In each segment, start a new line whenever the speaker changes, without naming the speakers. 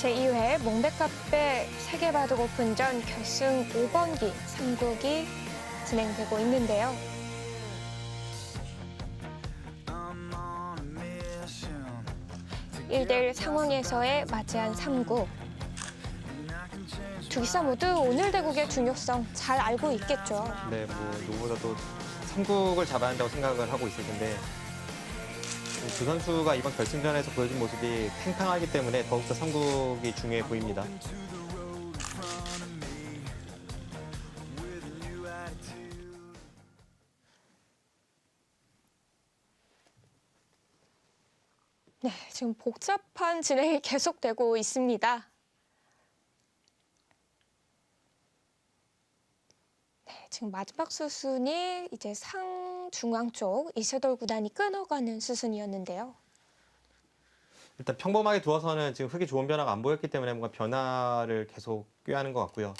제2회 몽백카페 세계바둑 오픈전 결승 5번기 3국이 진행되고 있는데요. 1대1 상황에서의 맞이한 3국. 두 기사 모두 오늘 대국의 중요성 잘 알고 있겠죠.
네, 뭐 누구보다도 삼국을 잡아야 한다고 생각을 하고 있을 텐데 두 선수가 이번 결승전에서 보여준 모습이 팽팽하기 때문에 더욱더 삼국이 중요해 보입니다.
네, 지금 복잡한 진행이 계속되고 있습니다. 네, 지금 마지막 수순이 이제 상중앙 쪽 이세돌 구단이 끊어가는 수순이었는데요.
일단 평범하게 두어서는 지금 흙이 좋은 변화가 안 보였기 때문에 뭔가 변화를 계속 꾀하는 것 같고요.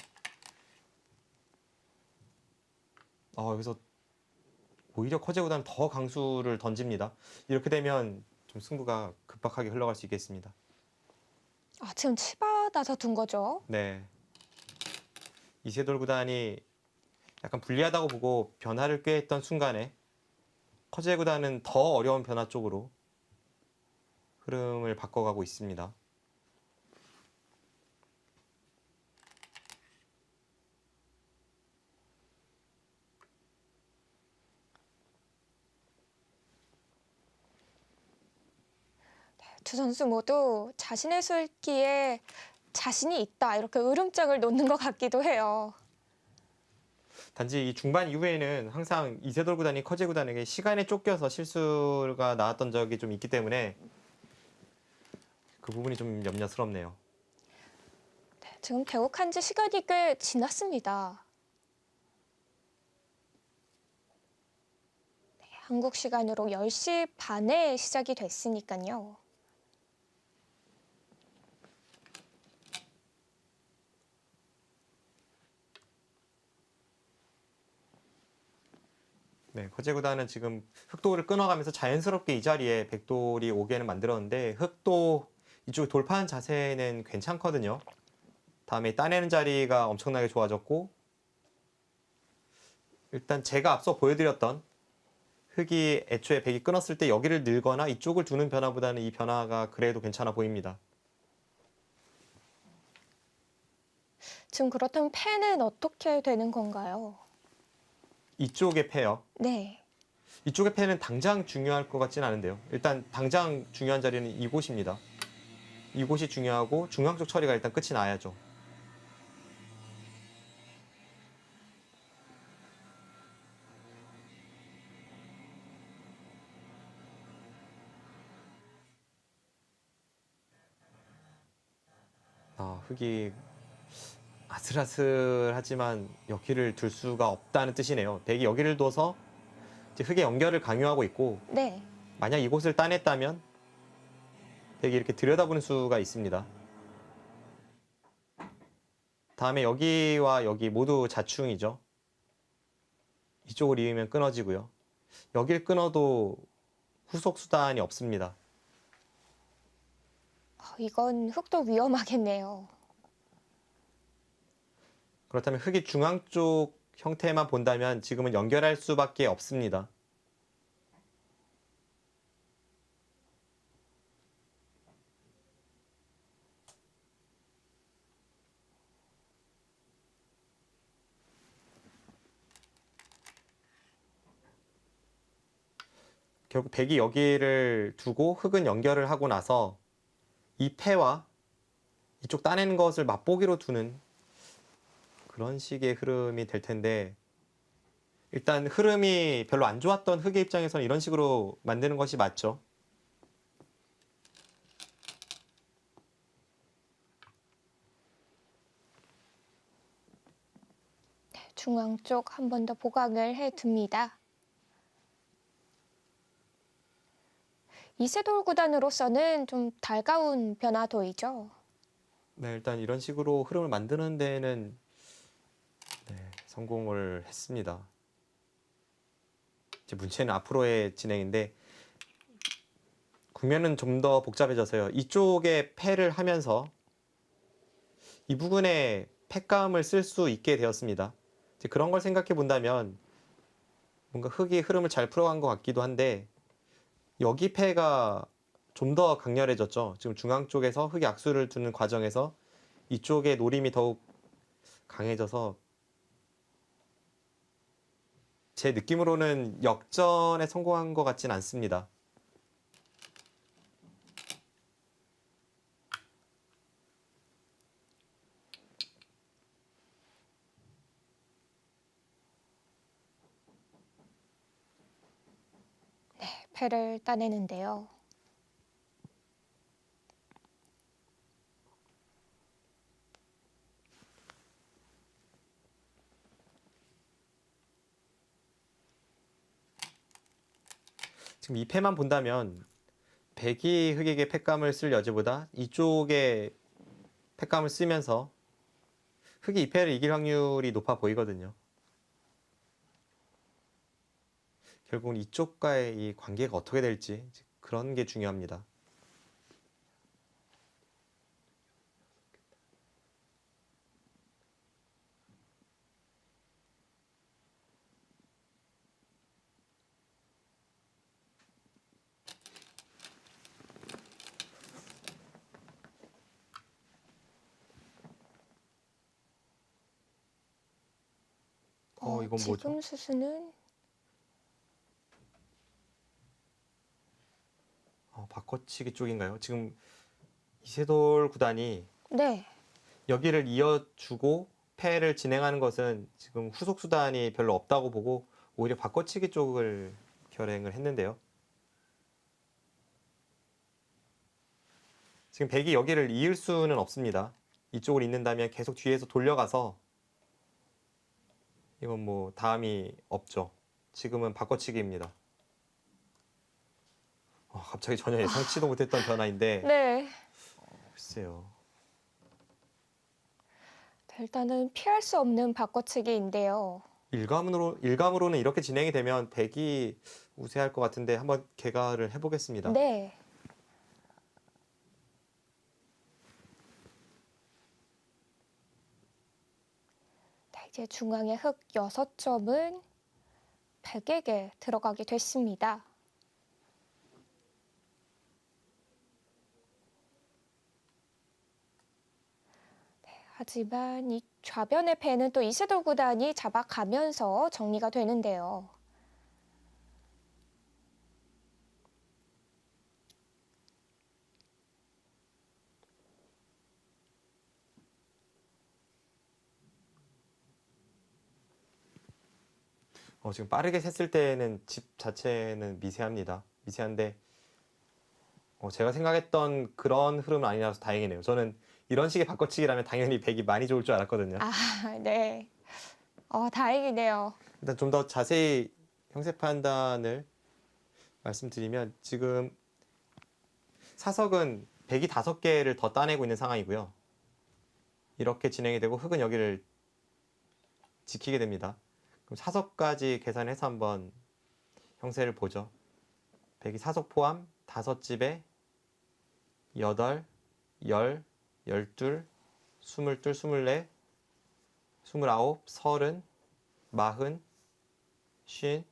여기서 오히려 커제보다는 더 강수를 던집니다. 이렇게 되면 좀 승부가 급박하게 흘러갈 수 있겠습니다.
지금 치받아서 둔 거죠.
네. 이세돌 구단이 약간 불리하다고 보고 변화를 꾀했던 순간에 커제 구단은 더 어려운 변화 쪽으로 흐름을 바꿔가고 있습니다.
두 선수 모두 자신의 술기에 자신이 있다 이렇게 으름장을 놓는 것 같기도 해요.
단지 이 중반 이후에는 항상 이세돌 구단이 커제 구단에게 시간에 쫓겨서 실수가 나왔던 적이 좀 있기 때문에 그 부분이 좀 염려스럽네요.
네, 지금 개국한 지 시간이 꽤 지났습니다. 네, 한국 시간으로 10시 반에 시작이 됐으니까요.
네, 커제 구단은 지금 흑도를 끊어가면서 자연스럽게 이 자리에 백돌이 오게는 만들었는데 흑도 이쪽에 돌파한 자세는 괜찮거든요. 다음에 따내는 자리가 엄청나게 좋아졌고 일단 제가 앞서 보여드렸던 흑이 애초에 백이 끊었을 때 여기를 늘거나 이쪽을 두는 변화보다는 이 변화가 그래도 괜찮아 보입니다.
지금 그렇다면 패는 어떻게 되는 건가요?
이쪽의 패요.
네.
이쪽의 패는 당장 중요할 것 같진 않은데요. 일단 당장 중요한 자리는 이곳입니다. 이곳이 중요하고 중앙 쪽 처리가 일단 끝이 나야죠. 흑이 아슬아슬하지만 여기를 둘 수가 없다는 뜻이네요. 백이 여기를 둬서 이제 흑의 연결을 강요하고 있고
네.
만약 이곳을 따냈다면 백이 이렇게 들여다보는 수가 있습니다. 다음에 여기와 여기 모두 자충이죠. 이쪽을 이으면 끊어지고요. 여길 끊어도 후속 수단이 없습니다.
이건 흑도 위험하겠네요.
그렇다면 흑이 중앙 쪽 형태만 본다면 지금은 연결할 수밖에 없습니다. 결국 백이 여기를 두고 흑은 연결을 하고 나서 이 패와 이쪽 따내는 것을 맛보기로 두는 그런 식의 흐름이 될 텐데 일단 흐름이 별로 안 좋았던 흑의 입장에서는 이런 식으로 만드는 것이 맞죠.
중앙 쪽 한 번 더 보강을 해둡니다. 이세돌 구단으로서는 좀 달가운 변화도이죠.
네, 일단 이런 식으로 흐름을 만드는 데에는 성공을 했습니다. 이제 문제는 앞으로의 진행인데 국면은 좀 더 복잡해져서요. 이쪽에 패를 하면서 이 부분에 팩감을 쓸 수 있게 되었습니다. 이제 그런 걸 생각해 본다면 뭔가 흙이 흐름을 잘 풀어간 것 같기도 한데 여기 패가 좀 더 강렬해졌죠. 지금 중앙 쪽에서 흙이 악수를 두는 과정에서 이쪽의 노림이 더욱 강해져서 제 느낌으로는 역전에 성공한 것 같진 않습니다.
패를 따내는데요.
지금 이 패만 본다면 백이 흑에게 팩감을 쓸 여지보다 이쪽에 팩감을 쓰면서 흑이 이 패를 이길 확률이 높아 보이거든요. 결국은 이쪽과의 이 관계가 어떻게 될지 그런 게 중요합니다. 이건 뭐죠?
지금 수수는
바꿔치기 쪽인가요? 지금 이세돌 구단이
네,
여기를 이어주고 패를 진행하는 것은 지금 후속 수단이 별로 없다고 보고 오히려 바꿔치기 쪽을 결행을 했는데요. 지금 백이 여기를 이을 수는 없습니다. 이쪽을 잇는다면 계속 뒤에서 돌려가서 이건 뭐 다음이 없죠. 지금은 바꿔치기입니다. 갑자기 전혀 예상치도 못했던 변화인데
네.
글쎄요.
일단은 피할 수 없는 바꿔치기인데요.
일감으로는 이렇게 진행이 되면 백이 우세할 것 같은데 한번 개가를 해보겠습니다.
네. 이제 중앙의 흙 6점은 백에게 들어가게 됐습니다. 하지만 이 좌변의 패는 또 이세돌 구단이 잡아가면서 정리가 되는데요.
지금 빠르게 셌을 때는 집 자체는 미세합니다. 미세한데 제가 생각했던 그런 흐름은 아니라서 다행이네요. 저는 이런 식의 바꿔치기라면 당연히 백이 많이 좋을 줄 알았거든요.
네. 다행이네요.
일단 좀 더 자세히 형세 판단을 말씀드리면 지금 사석은 백이 5개를 더 따내고 있는 상황이고요. 이렇게 진행이 되고 흑은 여기를 지키게 됩니다. 그럼 사석까지 계산해서 한번 형세를 보죠. 백이 사석 포함 5집에 8, 10, 12, 22, 24, 29, 30, 40, 50,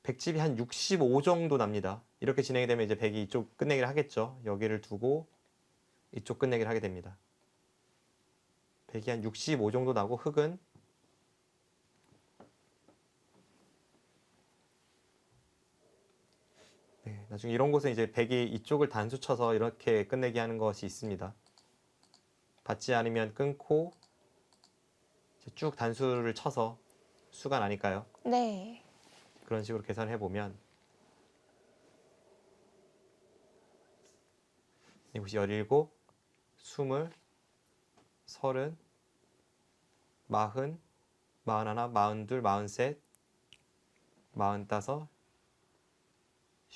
백집이 한 65 정도 납니다. 이렇게 진행이 되면 이제 백이 이쪽 끝내기를 하겠죠. 여기를 두고 이쪽 끝내기를 하게 됩니다. 백이 한 65 정도 나고 흑은 나중에 이런 곳은 이제 백이 이쪽을 단수 쳐서 이렇게 끝내기 하는 것이 있습니다. 받지 않으면 끊고 쭉 단수를 쳐서 수가 나니까요.
네.
그런 식으로 계산을 해보면 이곳이 17, 20, 30, 40, 41, 42, 43, 45,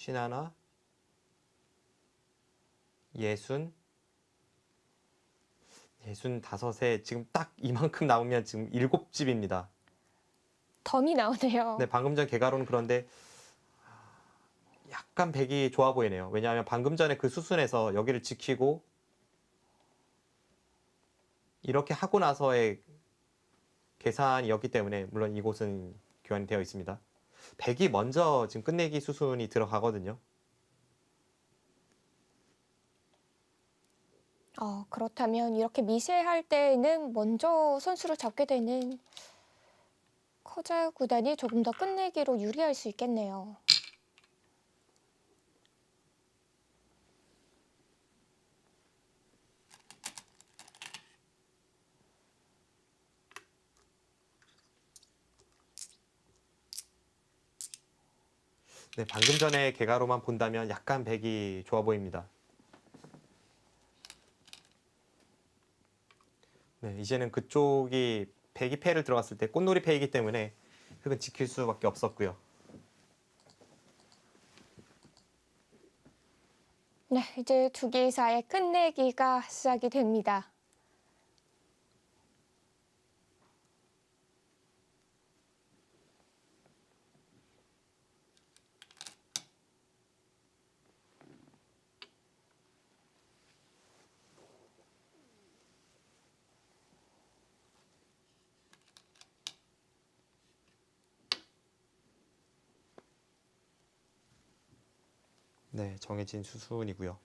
51, 60, 65에 지금 딱 이만큼 나오면 지금 7집입니다.
덤이 나오네요.
네, 방금 전 개가로는 그런데 약간 백이 좋아 보이네요. 왜냐하면 방금 전에 그 수순에서 여기를 지키고 이렇게 하고 나서의 계산이었기 때문에 물론 이곳은 교환이 되어 있습니다. 백이 먼저 지금 끝내기 수순이 들어가거든요.
그렇다면 이렇게 미세할 때에는 먼저 선수를 잡게 되는 커자 구단이 조금 더 끝내기로 유리할 수 있겠네요.
네, 방금 전에 개가로만 본다면 약간 백이 좋아 보입니다. 네, 이제는 그쪽이 백이 패를 들어갔을 때 꽃놀이 패이기 때문에 흙은 지킬 수밖에 없었고요.
네, 이제 두 기사의 끝내기가 시작이 됩니다.
네, 정해진 수순이고요.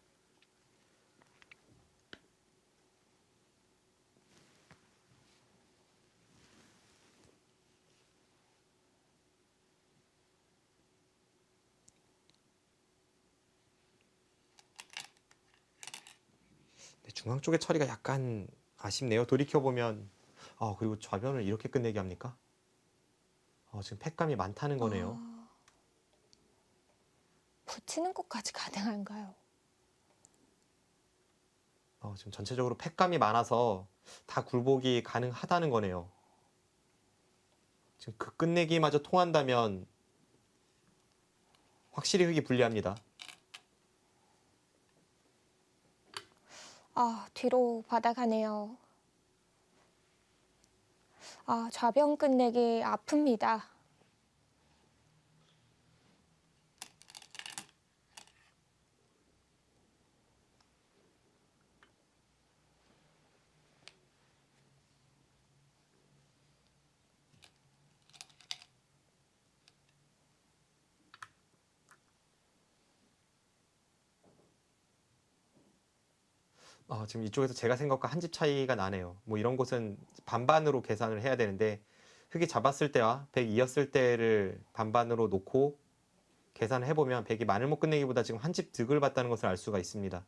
네, 중앙 쪽의 처리가 약간 아쉽네요. 돌이켜보면 그리고 좌변을 이렇게 끝내기 합니까? 지금 팩감이 많다는 거네요.
붙이는 것까지 가능한가요?
지금 전체적으로 팩감이 많아서 다 굴복이 가능하다는 거네요. 지금 그 끝내기마저 통한다면 확실히 흙이 불리합니다.
뒤로 받아가네요. 좌변 끝내기 아픕니다.
지금 이쪽에서 제가 생각과 한 집 차이가 나네요. 뭐 이런 곳은 반반으로 계산을 해야 되는데 흙이 잡았을 때와 100이었을 때를 반반으로 놓고 계산을 해보면 100이 마늘못 끝내기보다 지금 한 집 득을 봤다는 것을 알 수가 있습니다.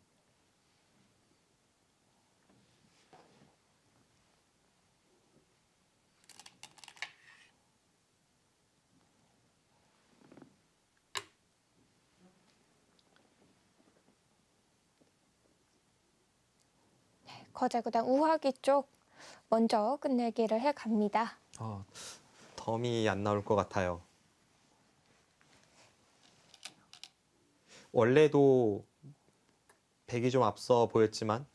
거제 구단 우하기 쪽 먼저 끝내기를 해갑니다.
덤이 안 나올 것 같아요. 원래도 100이 좀 앞서 보였지만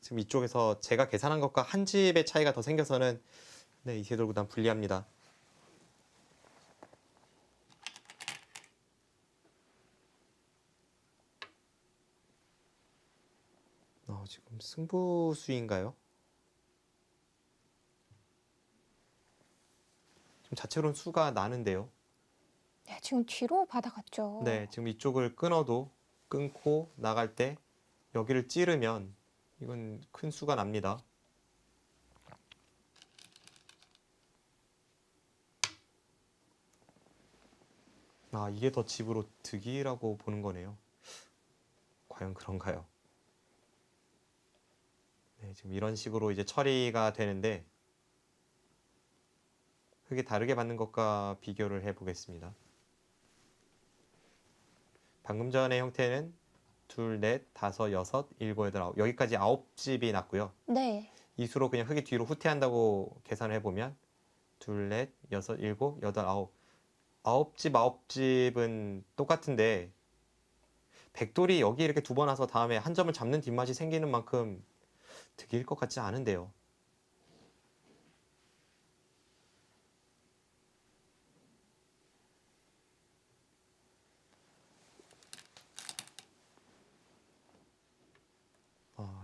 지금 이쪽에서 제가 계산한 것과 한 집의 차이가 더 생겨서는 네, 이세돌 구단 불리합니다. 지금 승부수인가요? 지금 자체로는 수가 나는데요.
네, 지금 뒤로 받아갔죠.
네, 지금 이쪽을 끊고 나갈 때 여기를 찌르면 이건 큰 수가 납니다. 이게 더 집으로 득이라고 보는 거네요. 과연 그런가요? 네, 지금 이런 식으로 이제 처리가 되는데 흙이 다르게 받는 것과 비교를 해 보겠습니다. 방금 전의 형태는 둘, 넷, 다섯, 여섯, 일곱, 여덟, 아홉 여기까지 9집이 났고요.
네.
이 수로 그냥 흙이 뒤로 후퇴한다고 계산을 해보면 둘, 넷, 여섯, 일곱, 여덟, 아홉 9집은 똑같은데 백돌이 여기 이렇게 두 번 와서 다음에 한 점을 잡는 뒷맛이 생기는 만큼 득일 것 같지 않은데요.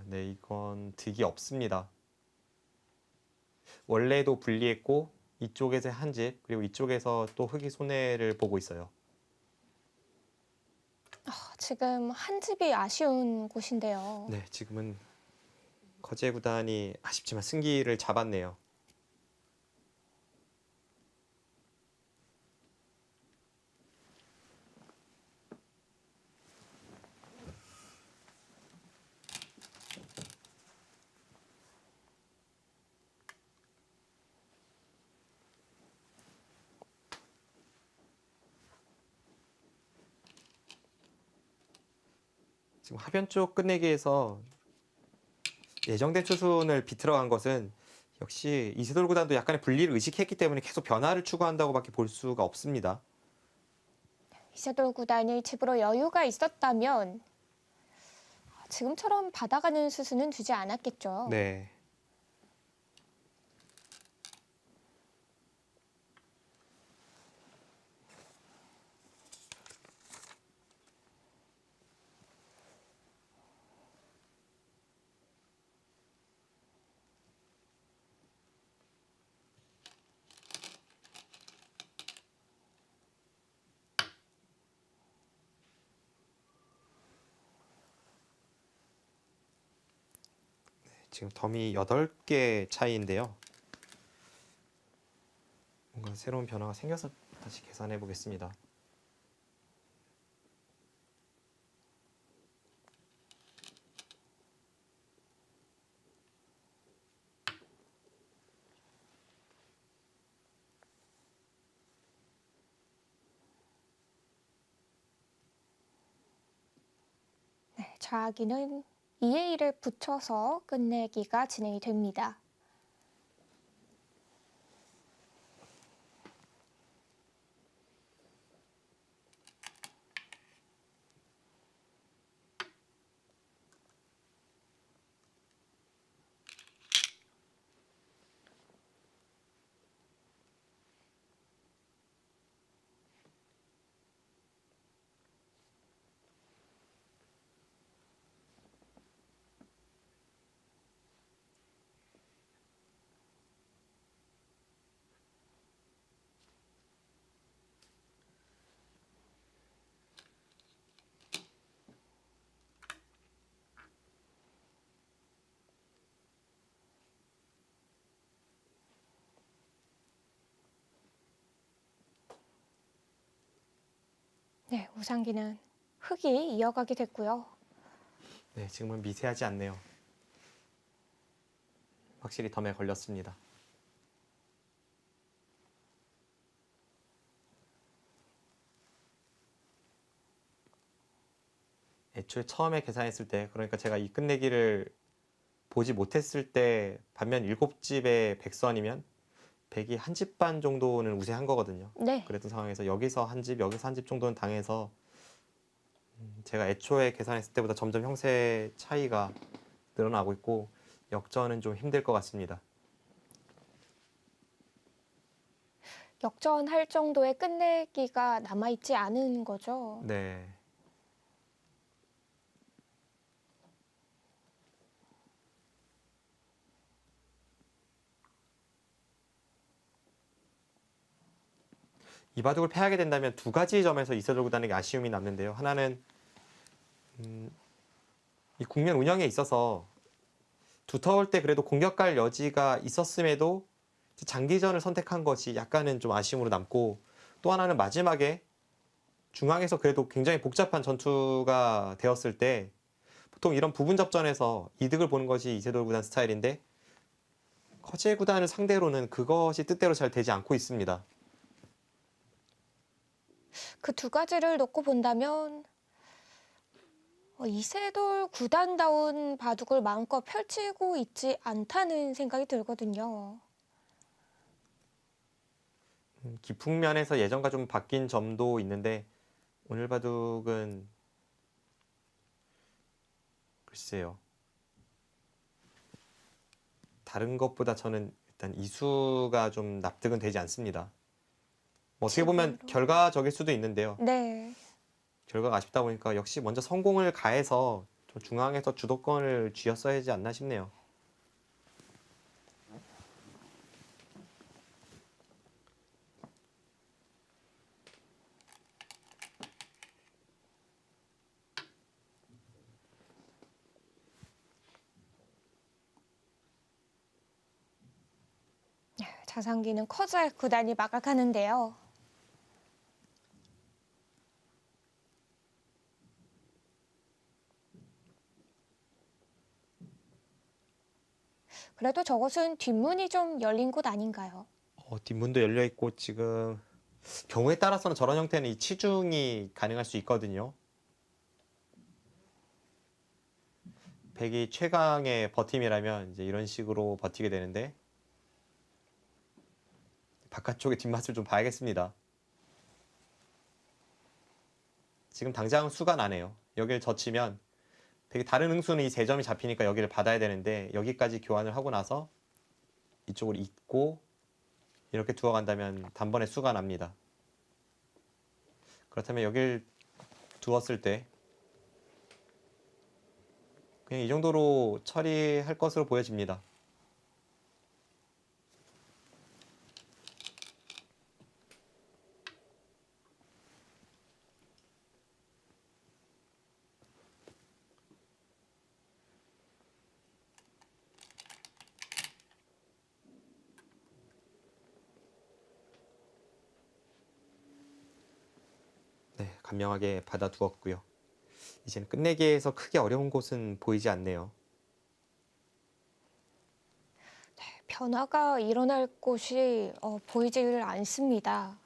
네, 이건 득이 없습니다. 원래도 불리했고 이쪽에서 한 집, 그리고 이쪽에서 또 흑이 손해를 보고 있어요.
지금 한 집이 아쉬운 곳인데요.
네, 지금은 거제 구단이 아쉽지만 승기를 잡았네요. 지금 하변 쪽 끝내기에서 예정된 투순을 비틀어간 것은 역시 이세돌 구단도 약간의 분리를 의식했기 때문에 계속 변화를 추구한다고밖에 볼 수가 없습니다.
이세돌 구단이 집으로 여유가 있었다면 지금처럼 받아가는 수순은 두지 않았겠죠.
네. 지금 덤이 8개 차이인데요. 뭔가 새로운 변화가 생겨서 다시 계산해 보겠습니다.
네, 좌기는 2의 1을 붙여서 끝내기가 진행이 됩니다. 네, 우상기는 흑이 이어가게 됐고요.
네, 지금은 미세하지 않네요. 확실히 덤에 걸렸습니다. 애초에 처음에 계산했을 때, 그러니까 제가 이 끝내기를 보지 못했을 때 반면 7집의 백선이면 백이 한 집 반 정도는 우세한 거거든요.
네,
그랬던 상황에서 여기서 한 집, 여기서 한 집 정도는 당해서 제가 애초에 계산했을 때보다 점점 형세 차이가 늘어나고 있고 역전은 좀 힘들 것 같습니다.
역전할 정도의 끝내기가 남아있지 않은 거죠.
네. 이 바둑을 패하게 된다면 두 가지 점에서 이세돌 구단에게 아쉬움이 남는데요. 하나는 이 국면 운영에 있어서 두터울 때 그래도 공격 갈 여지가 있었음에도 장기전을 선택한 것이 약간은 좀 아쉬움으로 남고, 또 하나는 마지막에 중앙에서 그래도 굉장히 복잡한 전투가 되었을 때 보통 이런 부분 접전에서 이득을 보는 것이 이세돌 구단 스타일인데 거제 구단을 상대로는 그것이 뜻대로 잘 되지 않고 있습니다.
그 두 가지를 놓고 본다면 이세돌 구단다운 바둑을 마음껏 펼치고 있지 않다는 생각이 들거든요.
기풍 면에서 예전과 좀 바뀐 점도 있는데 오늘 바둑은 글쎄요. 다른 것보다 저는 일단 이수가 좀 납득은 되지 않습니다. 뭐 어떻게 보면
집으로.
결과적일 수도 있는데요.
네,
결과가 아쉽다 보니까 역시 먼저 성공을 가해서 좀 중앙에서 주도권을 쥐었어야 하지 않나 싶네요.
자상기는 커자 구단이 막아가는데요. 그래도 저것은 뒷문이 좀 열린 곳 아닌가요?
뒷문도 열려 있고 지금 경우에 따라서는 저런 형태는 이 치중이 가능할 수 있거든요. 백이 최강의 버팀이라면 이제 이런 식으로 버티게 되는데 바깥쪽의 뒷맛을 좀 봐야겠습니다. 지금 당장 수가 나네요. 여기를 젖히면 백이 다른 응수는 이 세 점이 잡히니까 여기를 받아야 되는데 여기까지 교환을 하고 나서 이쪽을 잇고 이렇게 두어 간다면 단번에 수가 납니다. 그렇다면 여길 두었을 때 그냥 이 정도로 처리할 것으로 보여집니다. 네, 간명하게 받아두었고요. 이제는 끝내기에서 크게 어려운 곳은 보이지 않네요.
변화가 일어날 곳이 보이지를 않습니다.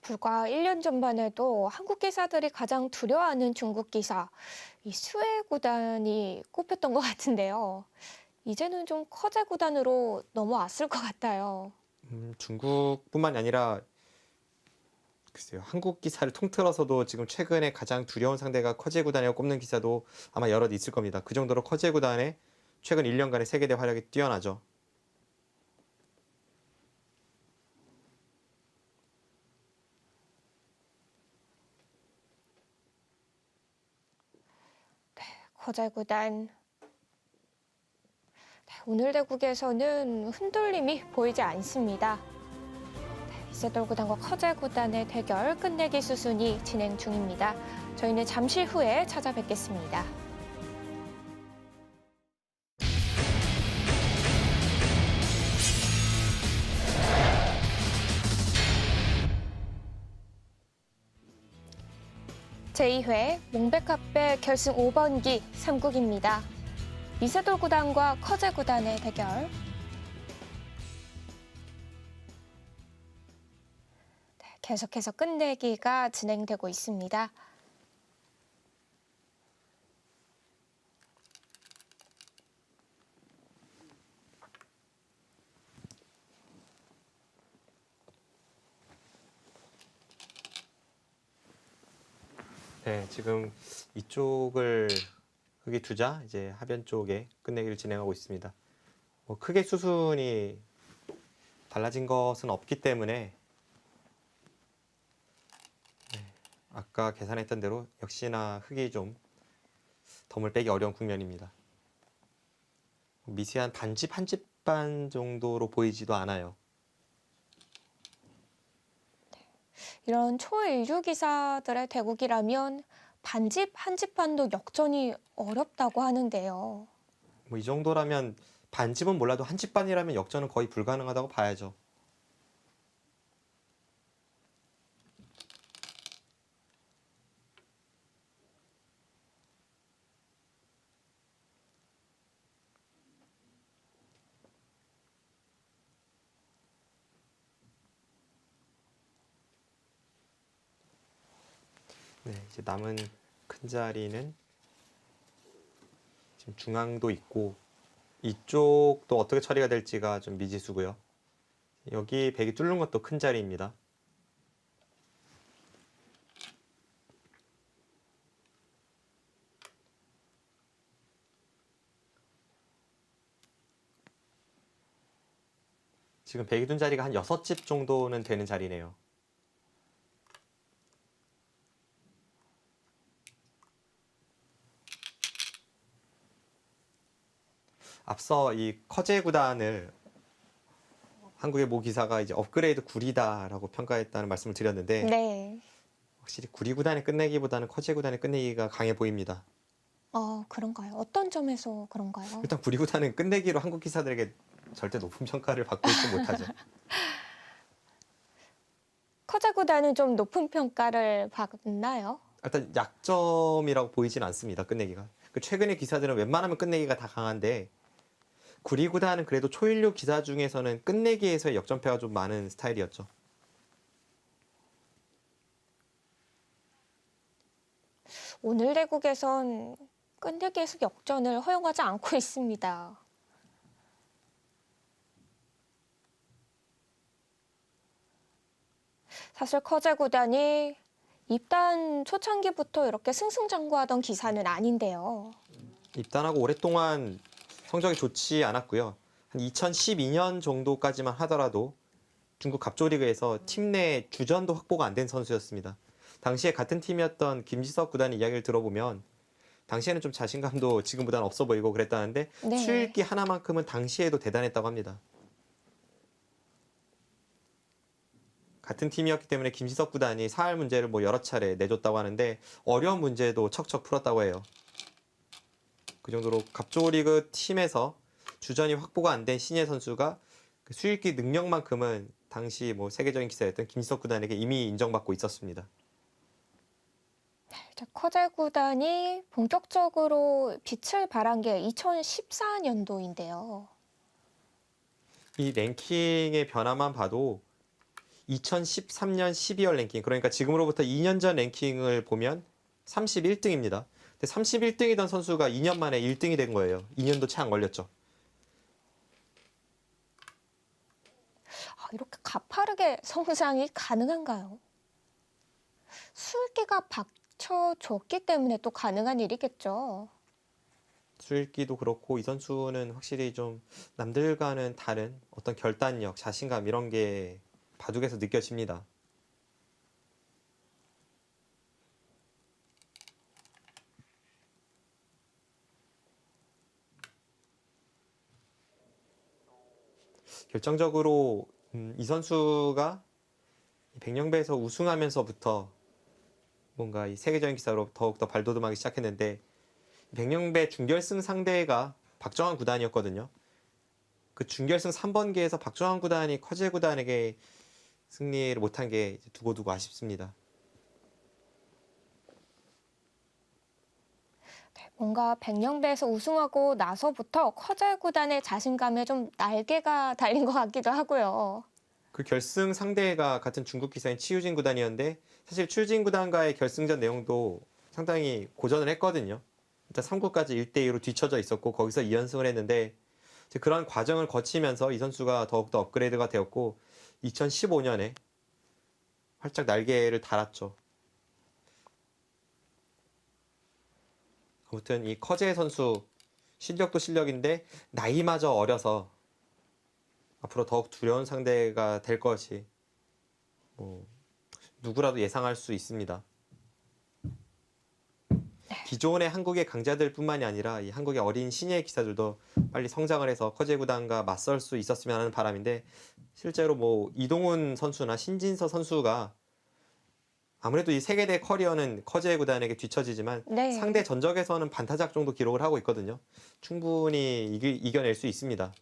불과 1년 전만 해도 한국 기사들이 가장 두려워하는 중국 기사, 이 수해 구단이 꼽혔던 것 같은데요. 이제는 좀 커제 구단으로 넘어왔을 것 같아요.
중국뿐만이 아니라 글쎄요, 한국 기사를 통틀어서도 지금 최근에 가장 두려운 상대가 커제 구단이라고 꼽는 기사도 아마 여럿 있을 겁니다. 그 정도로 커제 구단의 최근 1년간의 세계대 활약이 뛰어나죠.
커제 구단. 오늘 대국에서는 흔들림이 보이지 않습니다. 이세돌 구단과 커제 구단의 대결 끝내기 수순이 진행 중입니다. 저희는 잠시 후에 찾아뵙겠습니다. 제2회 몽백합배 결승 5번기 3국입니다. 이세돌 구단과 커제 구단의 대결. 계속해서 끝내기가 진행되고 있습니다.
네, 지금 이쪽을 흙이 두자 이제 하변 쪽에 끝내기를 진행하고 있습니다. 뭐 크게 수순이 달라진 것은 없기 때문에 아까 계산했던 대로 역시나 흙이 좀 덤을 빼기 어려운 국면입니다. 미세한 반집 한 집 반 정도로 보이지도 않아요.
이런 초일류 기사들의 대국이라면 반집 한 집 반도 역전이 어렵다고 하는데요.
뭐 이 정도라면 반집은 몰라도 한 집 반이라면 역전은 거의 불가능하다고 봐야죠. 네, 이제 남은 큰 자리는 지금 중앙도 있고 이쪽도 어떻게 처리가 될지가 좀 미지수고요. 여기 백이 뚫는 것도 큰 자리입니다. 지금 백이 둔 자리가 한 6집 정도는 되는 자리네요. 앞서 이 커제 구단을 한국의 모 기사가 이제 업그레이드 구리다라고 평가했다는 말씀을 드렸는데
네.
확실히 구리 구단의 끝내기보다는 커제 구단의 끝내기가 강해 보입니다.
그런가요? 어떤 점에서 그런가요?
일단 구리 구단은 끝내기로 한국 기사들에게 절대 높은 평가를 받고 있지 못하죠.
커제구단은 좀 높은 평가를 받나요?
일단 약점이라고 보이진 않습니다. 끝내기가. 그 최근의 기사들은 웬만하면 끝내기가 다 강한데 구리 구단은 그래도 초일류 기사 중에서는 끝내기에서의 역전패가 좀 많은 스타일이었죠.
오늘 대국에선 끝내기에서 역전을 허용하지 않고 있습니다. 사실 커제구단이 입단 초창기부터 이렇게 승승장구하던 기사는 아닌데요.
입단하고 오랫동안 성적이 좋지 않았고요. 한 2012년 정도까지만 하더라도 중국 갑조리그에서 팀 내 주전도 확보가 안 된 선수였습니다. 당시에 같은 팀이었던 김지석 구단의 이야기를 들어보면 당시에는 좀 자신감도 지금보다는 없어 보이고 그랬다는데
네.
수일기 하나만큼은 당시에도 대단했다고 합니다. 같은 팀이었기 때문에 김지석 구단이 사활 문제를 뭐 여러 차례 내줬다고 하는데 어려운 문제도 척척 풀었다고 해요. 그 정도로 갑조리그 팀에서 주전이 확보가 안 된 신예 선수가 그 수일기 능력만큼은 당시 뭐 세계적인 기사였던 김지석 구단에게 이미 인정받고 있었습니다.
커제구단이 본격적으로 빛을 발한 게 2014년도인데요.
이 랭킹의 변화만 봐도 2013년 12월 랭킹, 그러니까 지금으로부터 2년 전 랭킹을 보면 31등입니다. 근데 31등이던 선수가 2년 만에 1등이 된 거예요. 2년도 채 안 걸렸죠.
이렇게 가파르게 성장이 가능한가요? 수기가 받쳐줬기 때문에 또 가능한 일이겠죠.
수일기도 그렇고 이 선수는 확실히 좀 남들과는 다른 어떤 결단력, 자신감 이런 게 바둑에서 느껴집니다. 결정적으로 이 선수가 백령배에서 우승하면서부터 뭔가 이 세계적인 기사로 더욱더 발돋움하기 시작했는데 백령배 준결승 상대가 박정환 구단이었거든요. 그 준결승 3번기에서 박정환 구단이 커제 구단에게 승리를 못한 게 두고두고 아쉽습니다.
뭔가 백령배에서 우승하고 나서부터 커제구단의 자신감에 좀 날개가 달린 것 같기도 하고요.
그 결승 상대가 같은 중국 기사인 치유진 구단이었는데 사실 치유진 구단과의 결승전 내용도 상당히 고전을 했거든요. 일단 3구까지 1대2로 뒤쳐져 있었고 거기서 2연승을 했는데 이제 그런 과정을 거치면서 이 선수가 더욱더 업그레이드가 되었고 2015년에 활짝 날개를 달았죠. 아무튼 이 커제 선수 실력도 실력인데 나이마저 어려서 앞으로 더욱 두려운 상대가 될 것이 뭐 누구라도 예상할 수 있습니다. 기존의 한국의 강자들뿐만이 아니라 이 한국의 어린 신예 기사들도 빨리 성장을 해서 커제 구단과 맞설 수 있었으면 하는 바람인데 실제로 뭐 이동훈 선수나 신진서 선수가 아무래도 이 세계대 커리어는 커제 구단에게 뒤처지지만
네.
상대 전적에서는 반타작 정도 기록을 하고 있거든요. 충분히 이겨낼 수 있습니다.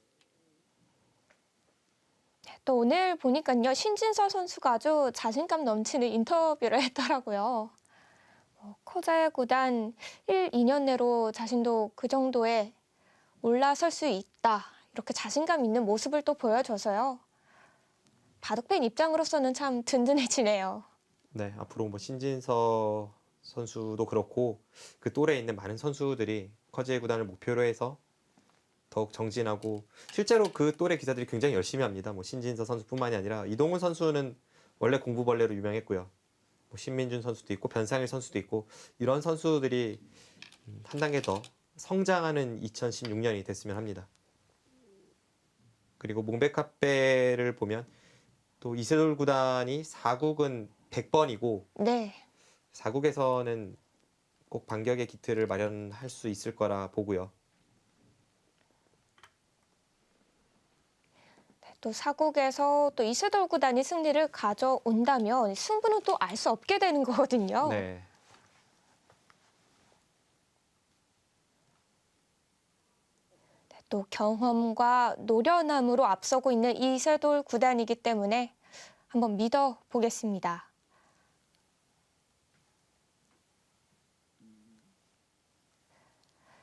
또 오늘 보니까요, 신진서 선수가 아주 자신감 넘치는 인터뷰를 했더라고요. 커제구단 1, 2년 내로 자신도 그 정도에 올라설 수 있다. 이렇게 자신감 있는 모습을 또 보여줘서요. 바둑팬 입장으로서는 참 든든해지네요.
네, 앞으로 뭐 신진서 선수도 그렇고 그 또래에 있는 많은 선수들이 커제 구단을 목표로 해서 더욱 정진하고 실제로 그 또래 기사들이 굉장히 열심히 합니다. 뭐 신진서 선수뿐만이 아니라 이동훈 선수는 원래 공부벌레로 유명했고요. 뭐 신민준 선수도 있고 변상일 선수도 있고 이런 선수들이 한 단계 더 성장하는 2016년이 됐으면 합니다. 그리고 몽백카페를 보면 또 이세돌 구단이 4국은 100번이고
네.
4국에서는 꼭 반격의 기틀을 마련할 수 있을 거라 보고요.
또 사국에서 또 이세돌 구단이 승리를 가져온다면 승부는 또 알 수 없게 되는 거거든요.
네.
또 경험과 노련함으로 앞서고 있는 이세돌 구단이기 때문에 한번 믿어 보겠습니다.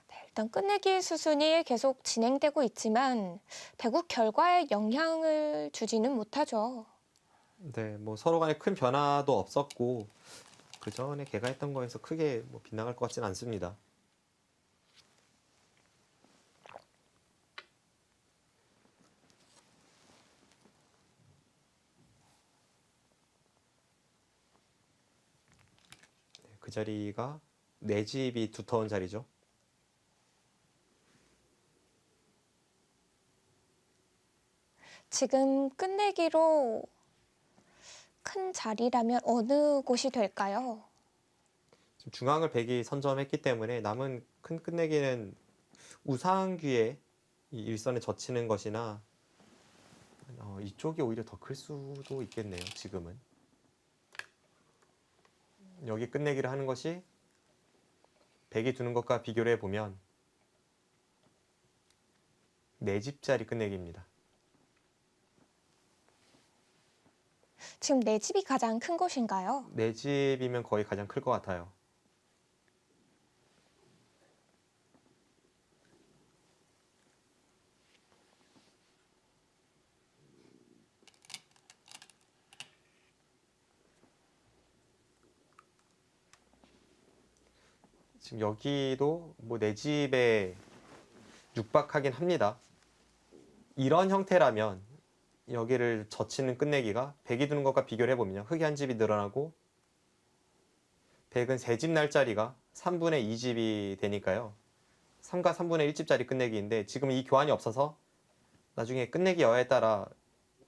네, 일단 끝내기 수순이 계속 진행되고 있지만 대국 결과에 영향을 주지는 못하죠.
네, 뭐 서로 간에 큰 변화도 없었고 그 전에 걔가 했던 거에서 크게 뭐 빗나갈 것 같지는 않습니다. 네, 그 자리가 내 집이 두터운 자리죠.
지금 끝내기로 큰 자리라면 어느 곳이 될까요?
지금 중앙을 백이 선점했기 때문에 남은 큰 끝내기는 우상귀에 이 일선에 젖히는 것이나 이쪽이 오히려 더 클 수도 있겠네요. 지금은 여기 끝내기를 하는 것이 백이 두는 것과 비교를 해보면 네 집짜리 끝내기입니다.
지금 내 집이 가장 큰 곳인가요?
네 집이면 거의 가장 클 것 같아요. 지금 여기도 뭐 내 집에 육박하긴 합니다. 이런 형태라면 여기를 젖히는 끝내기가 백이 두는 것과 비교를 해보면요. 흑이 한 집이 늘어나고 백은 세 집 날짜리가 3분의 2집이 되니까요. 3과 3분의 1집짜리 끝내기인데 지금 이 교환이 없어서 나중에 끝내기 여하에 따라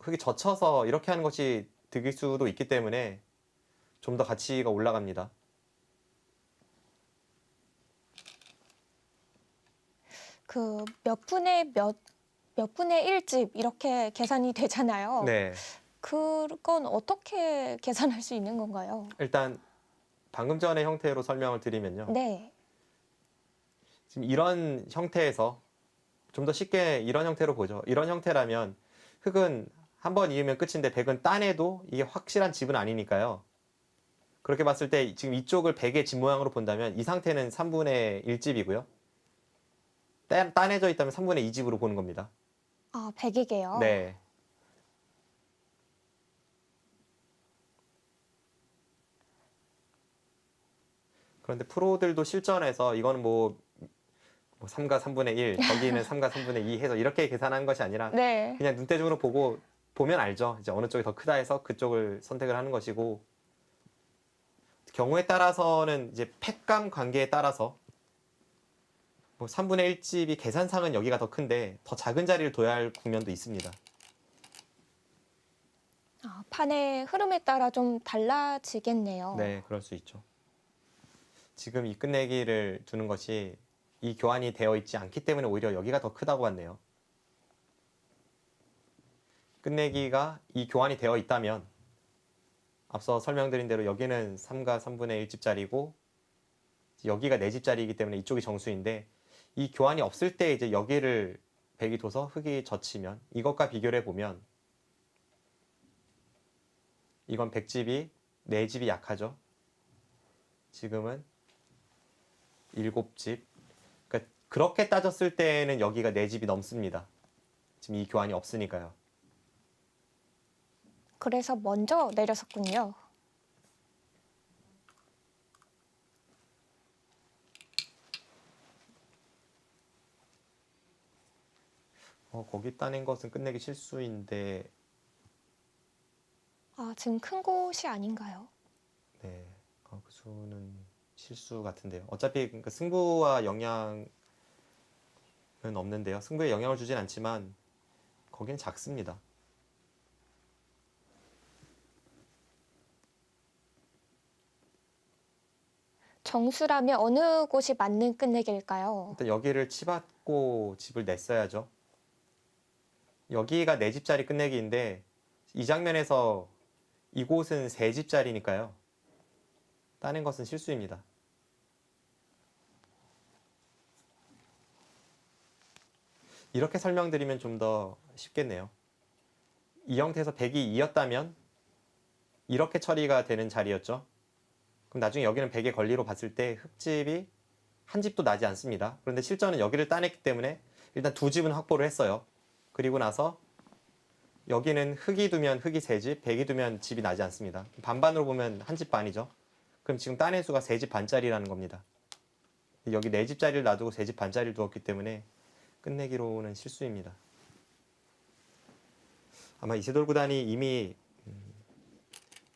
흑이 젖혀서 이렇게 하는 것이 득일 수도 있기 때문에 좀 더 가치가 올라갑니다.
그 몇 분의 1집 이렇게 계산이 되잖아요.
네.
그건 어떻게 계산할 수 있는 건가요?
일단 방금 전의 형태로 설명을 드리면요.
네.
지금 이런 형태에서 좀 더 쉽게 이런 형태로 보죠. 이런 형태라면 흑은 한 번 이으면 끝인데 백은 따내도 이게 확실한 집은 아니니까요. 그렇게 봤을 때 지금 이쪽을 백의 집 모양으로 본다면 이 상태는 3분의 1집이고요. 따내져 있다면 3분의 2집으로 보는 겁니다.
아, 100이게요.
네. 그런데 프로들도 실전에서 이거는 뭐 3과 3분의 1, 저기는 3과 3분의 2 해서 이렇게 계산한 것이 아니라
네.
그냥 눈대중으로 보면 알죠. 이제 어느 쪽이 더 크다 해서 그쪽을 선택을 하는 것이고 경우에 따라서는 이제 팩감 관계에 따라서 뭐 3분의 1집이 계산상은 여기가 더 큰데 더 작은 자리를 둬야 할 국면도 있습니다.
아, 판의 흐름에 따라 좀 달라지겠네요.
네, 그럴 수 있죠. 지금 이 끝내기를 두는 것이 이 교환이 되어 있지 않기 때문에 오히려 여기가 더 크다고 봤네요. 끝내기가 이 교환이 되어 있다면 앞서 설명드린 대로 여기는 3과 3분의 1집짜리고 여기가 4집짜리이기 때문에 이쪽이 정수인데 이 교환이 없을 때 이제 여기를 백이 둬서 흑이 젖히면 이것과 비교를 해보면 이건 100집이 4집이 약하죠. 지금은 7집. 그러니까 그렇게 따졌을 때는 여기가 4집이 넘습니다. 지금 이 교환이 없으니까요.
그래서 먼저 내렸었군요.
거기 따낸 것은 끝내기 실수인데,
아, 지금 큰 곳이 아닌가요?
네, 그 수는 실수 같은데요. 어차피 그 승부와 영향은 없는데요. 승부에 영향을 주진 않지만 거긴 작습니다.
정수라면 어느 곳이 맞는 끝내기일까요?
일단 여기를 치받고 집을 냈어야죠. 여기가 네 집짜리 끝내기인데 이 장면에서 이곳은 세 집짜리니까요. 따낸 것은 실수입니다. 이렇게 설명드리면 좀 더 쉽겠네요. 이 형태에서 100이 2였다면 이렇게 처리가 되는 자리였죠. 그럼 나중에 여기는 100의 권리로 봤을 때 흙집이 한 집도 나지 않습니다. 그런데 실전은 여기를 따냈기 때문에 일단 두 집은 확보를 했어요. 그리고 나서 여기는 흙이 두면 흙이 세 집, 100이 두면 집이 나지 않습니다. 반반으로 보면 한 집 반이죠. 그럼 지금 따낸 수가 세 집 반짜리라는 겁니다. 여기 네 집짜리를 놔두고 세 집 반짜리를 두었기 때문에 끝내기로는 실수입니다. 아마 이세돌 구단이 이미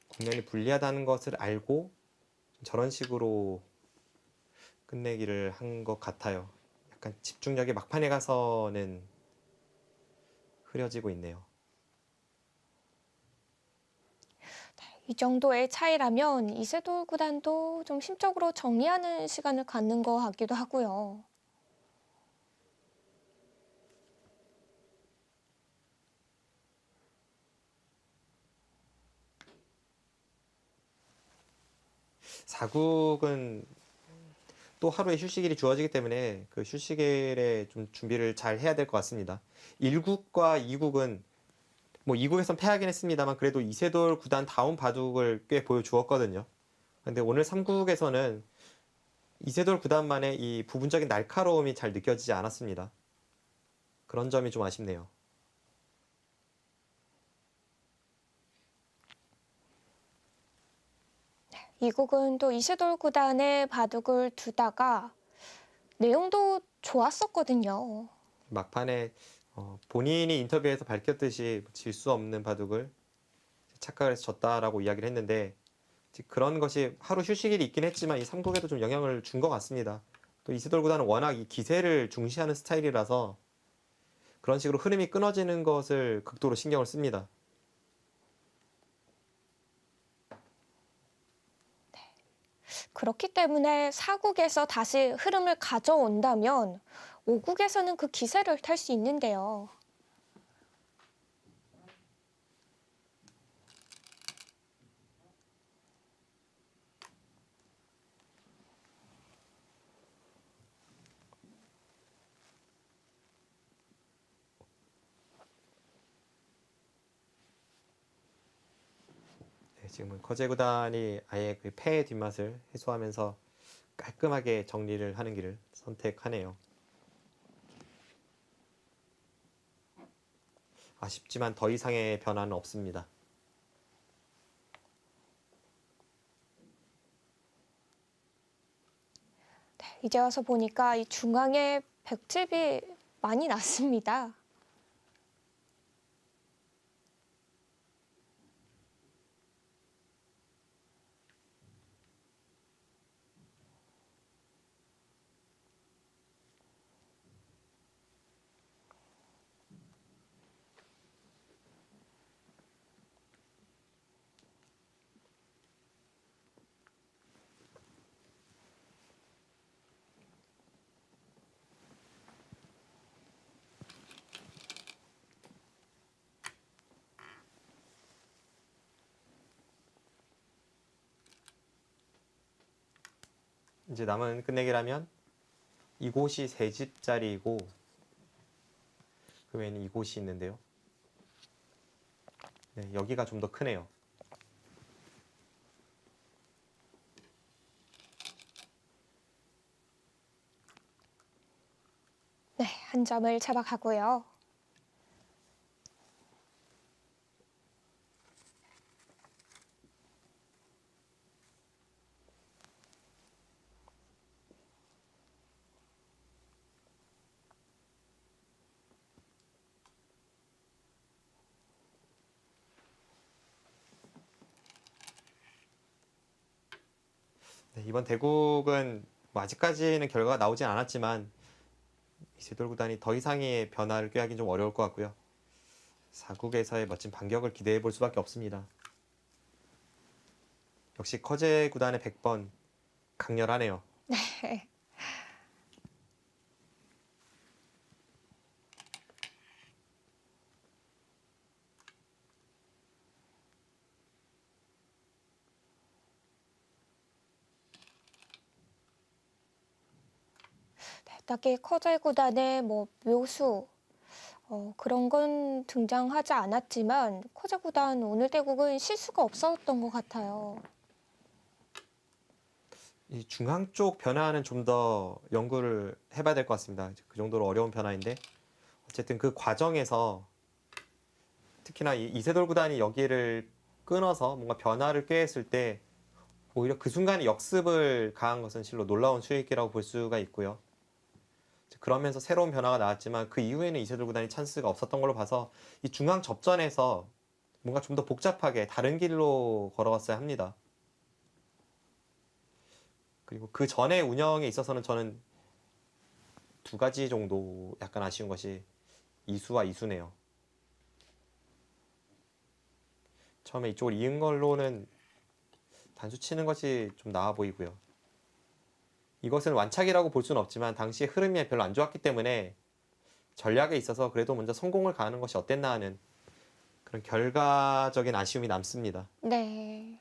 국면이 불리하다는 것을 알고 저런 식으로 끝내기를 한 것 같아요. 약간 집중력이 막판에 가서는 흐려지고 있네요.
이 정도의 차이라면 이세돌 구단도 좀 심적으로 정리하는 시간을 갖는 것 같기도 하고요.
사국은 또 하루의 휴식일이 주어지기 때문에 그 휴식일에 좀 준비를 잘 해야 될 것 같습니다. 1국과 2국은 뭐 2국에선 패하긴 했습니다만 그래도 이세돌 구단 다운 바둑을 꽤 보여주었거든요. 근데 오늘 3국에서는 이세돌 구단만의 이 부분적인 날카로움이 잘 느껴지지 않았습니다. 그런 점이 좀 아쉽네요.
이국은 또 이세돌 구단의 바둑을 두다가 내용도 좋았었거든요.
막판에 본인이 인터뷰에서 밝혔듯이 질 수 없는 바둑을 착각을 해서 졌다라고 이야기를 했는데 그런 것이 하루 휴식일이 있긴 했지만 이 3국에도 좀 영향을 준 것 같습니다. 또 이세돌 구단은 워낙 이 기세를 중시하는 스타일이라서 그런 식으로 흐름이 끊어지는 것을 극도로 신경을 씁니다.
그렇기 때문에 4국에서 다시 흐름을 가져온다면 5국에서는 그 기세를 탈 수 있는데요.
네, 지금은 거제 구단이 아예 그 패의 뒷맛을 해소하면서 깔끔하게 정리를 하는 길을 선택하네요. 아쉽지만 더 이상의 변화는 없습니다.
이제 와서 보니까 이 중앙에 볏집이 많이 났습니다.
이제 남은 끝내기라면 이곳이 세 집짜리이고 그 외에는 이곳이 있는데요. 네, 여기가 좀 더 크네요.
네, 한 점을 잡아가고요.
네, 이번 대국은 뭐 아직까지는 결과가 나오진 않았지만 이세돌 구단이 더 이상의 변화를 꾀하기는 좀 어려울 것 같고요. 4국에서의 멋진 반격을 기대해 볼 수밖에 없습니다. 역시 커제 구단의 100번 강렬하네요.
딱히 커제 구단의 뭐 묘수 그런 건 등장하지 않았지만 커제 구단 오늘 대국은 실수가 없었던 것 같아요.
이 중앙 쪽 변화는 좀 더 연구를 해봐야 될 것 같습니다. 그 정도로 어려운 변화인데 어쨌든 그 과정에서 특히나 이세돌 구단이 여기를 끊어서 뭔가 변화를 꾀했을 때 오히려 그 순간에 역습을 가한 것은 실로 놀라운 수익이라고 볼 수가 있고요. 그러면서 새로운 변화가 나왔지만 그 이후에는 이세돌 구단이 찬스가 없었던 걸로 봐서 이 중앙 접전에서 뭔가 좀 더 복잡하게 다른 길로 걸어갔어야 합니다. 그리고 그 전에 운영에 있어서는 저는 두 가지 정도 약간 아쉬운 것이 이수와 이수네요. 처음에 이쪽을 이은 걸로는 단수 치는 것이 좀 나아 보이고요. 이것은 완착이라고 볼 수는 없지만 당시의 흐름이 별로 안 좋았기 때문에 전략에 있어서 그래도 먼저 성공을 가하는 것이 어땠나 하는 그런 결과적인 아쉬움이 남습니다.
네.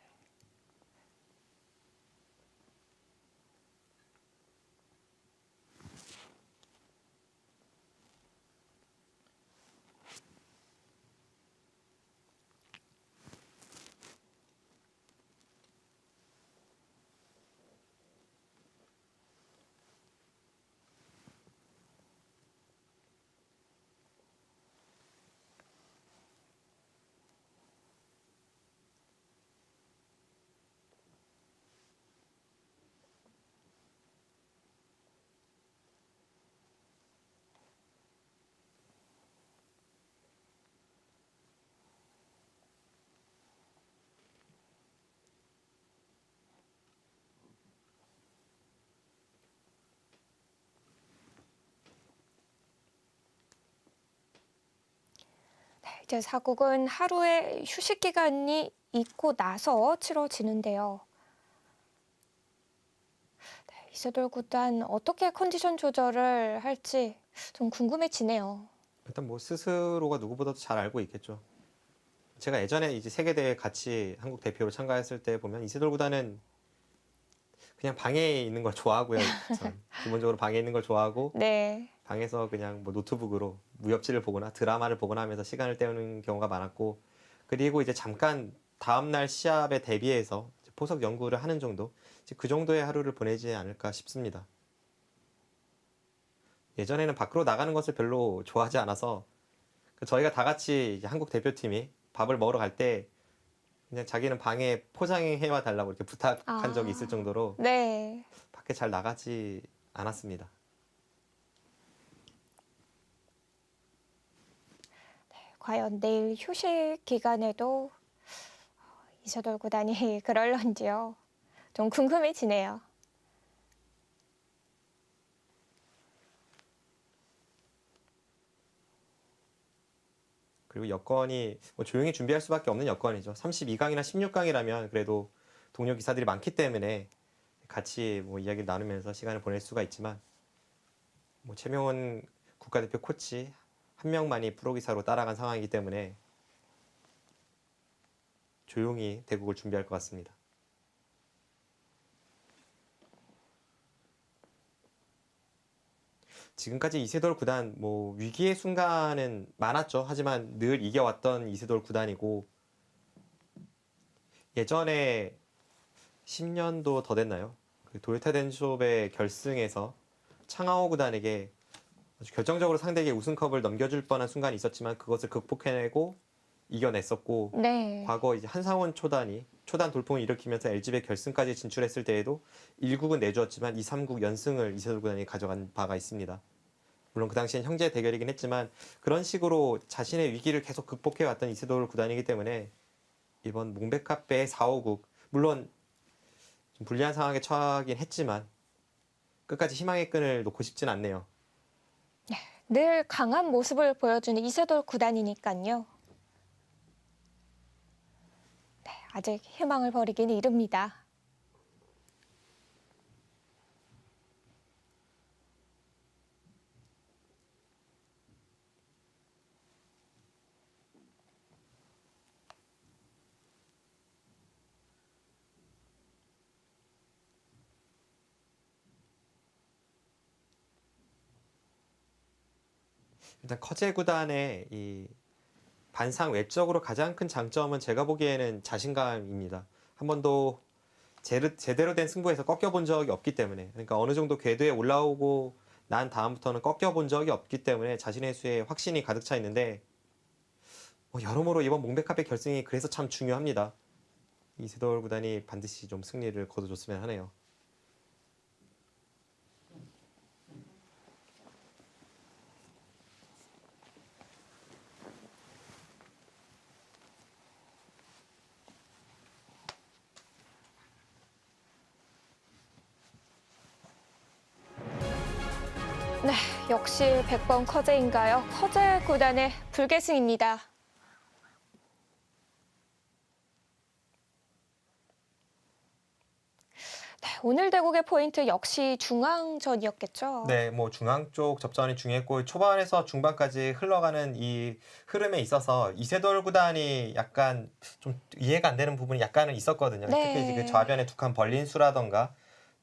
이제 4국은 하루의 휴식 기간이 있고 나서 치러지는데요. 이세돌 구단 어떻게 컨디션 조절을 할지 좀 궁금해지네요.
일단 뭐 스스로가 누구보다도 잘 알고 있겠죠. 제가 예전에 이제 세계대회 같이 한국 대표로 참가했을 때 보면 이세돌 구단은 그냥 방에 있는 걸 좋아하고요. 우선 기본적으로 방에 있는 걸 좋아하고
네.
방에서 그냥 뭐 노트북으로 무협지를 보거나 드라마를 보거나 하면서 시간을 때우는 경우가 많았고 그리고 이제 잠깐 다음날 시합에 대비해서 포석 연구를 하는 정도 이제 그 정도의 하루를 보내지 않을까 싶습니다. 예전에는 밖으로 나가는 것을 별로 좋아하지 않아서 저희가 다 같이 이제 한국 대표팀이 밥을 먹으러 갈 때 그냥 자기는 방에 포장해 달라고 이렇게 부탁한 적이 있을
아,
정도로
네.
밖에 잘 나가지 않았습니다.
과연 내일 휴식 기간에도 이세돌 구단이 그럴런지요. 좀 궁금해지네요.
그리고 여건이 뭐 조용히 준비할 수밖에 없는 여건이죠. 32강이나 16강이라면 그래도 동료 기사들이 많기 때문에 같이 뭐 이야기를 나누면서 시간을 보낼 수가 있지만 뭐 최명원 국가대표 코치 한 명만이 프로기사로 따라간 상황이기 때문에 조용히 대국을 준비할 것 같습니다. 지금까지 이세돌 구단 뭐 위기의 순간은 많았죠. 하지만 늘 이겨왔던 이세돌 구단이고 예전에 10년도 더 됐나요? 그 도요타 덴숍의 결승에서 창하오 구단에게 아주 결정적으로 상대에게 우승컵을 넘겨줄 뻔한 순간이 있었지만 그것을 극복해내고 이겨냈었고
네.
과거 이제 한상원 초단이 초단 돌풍을 일으키면서 LG배 결승까지 진출했을 때에도 1국은 내주었지만 2, 3국 연승을 이세돌 구단이 가져간 바가 있습니다. 물론 그 당시엔 형제 대결이긴 했지만 그런 식으로 자신의 위기를 계속 극복해왔던 이세돌 구단이기 때문에 이번 몽백카페의 4, 5국 물론 좀 불리한 상황에 처하긴 했지만 끝까지 희망의 끈을 놓고 싶진 않네요.
늘 강한 모습을 보여주는 이세돌 구단이니까요. 네, 아직 희망을 버리기는 이릅니다.
일단 커제 구단의 이 반상 외적으로 가장 큰 장점은 제가 보기에는 자신감입니다. 한 번도 제대로 된 승부에서 꺾여본 적이 없기 때문에, 그러니까 어느 정도 궤도에 올라오고 난 다음부터는 꺾여본 적이 없기 때문에 자신의 수에 확신이 가득 차 있는데, 여러모로 이번 몽백카페 결승이 그래서 참 중요합니다. 이세돌 구단이 반드시 좀 승리를 거둬줬으면 하네요.
네, 역시 100번 커제인가요? 커제 구단의 불계승입니다. 네, 오늘 대국의 포인트 역시 중앙전이었겠죠?
네, 뭐 중앙 쪽 접전이 중요했고 초반에서 중반까지 흘러가는 이 흐름에 있어서 이세돌 구단이 약간 좀 이해가 안 되는 부분이 약간은 있었거든요.
네.
특히 이제 그 좌변에 두 칸 벌린 수라던가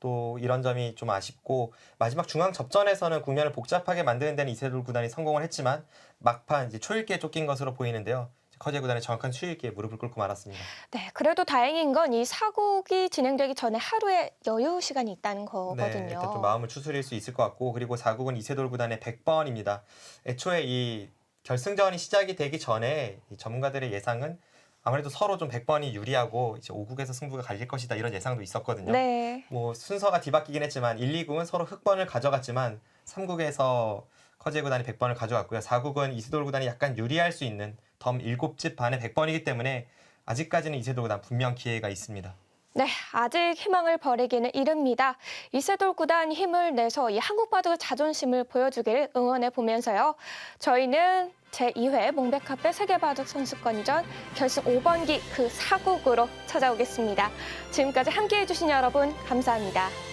또 이런 점이 좀 아쉽고, 마지막 중앙 접전에서는 국면을 복잡하게 만드는 데는 이세돌 구단이 성공을 했지만 막판 이제 초읽기에 쫓긴 것으로 보이는데요. 커제 구단의 정확한 초읽기에 무릎을 꿇고 말았습니다.
네, 그래도 다행인 건 이 사국이 진행되기 전에 하루에 여유 시간이 있다는
네,
거거든요.
일단 좀 마음을 추스릴 수 있을 것 같고, 그리고 4국은 이세돌 구단의 100번입니다. 애초에 이 결승전이 시작이 되기 전에 이 전문가들의 예상은 아무래도 서로 좀 100번이 유리하고 이제 5국에서 승부가 갈릴 것이다, 이런 예상도 있었거든요.
네.
뭐 순서가 뒤바뀌긴 했지만 1, 2국은 서로 흑번을 가져갔지만 3국에서 커제 구단이 100번을 가져갔고요. 4국은 이세돌 구단이 약간 유리할 수 있는 덤 7집 반에 100번이기 때문에 아직까지는 이세돌 구단 분명 기회가 있습니다.
네, 아직 희망을 버리기는 이릅니다. 이세돌 구단 힘을 내서 이 한국 바둑의 자존심을 보여주길 응원해 보면서요. 저희는 제2회 몽백카페 세계바둑 선수권전 결승 5번기 그 사국으로 찾아오겠습니다. 지금까지 함께해 주신 여러분 감사합니다.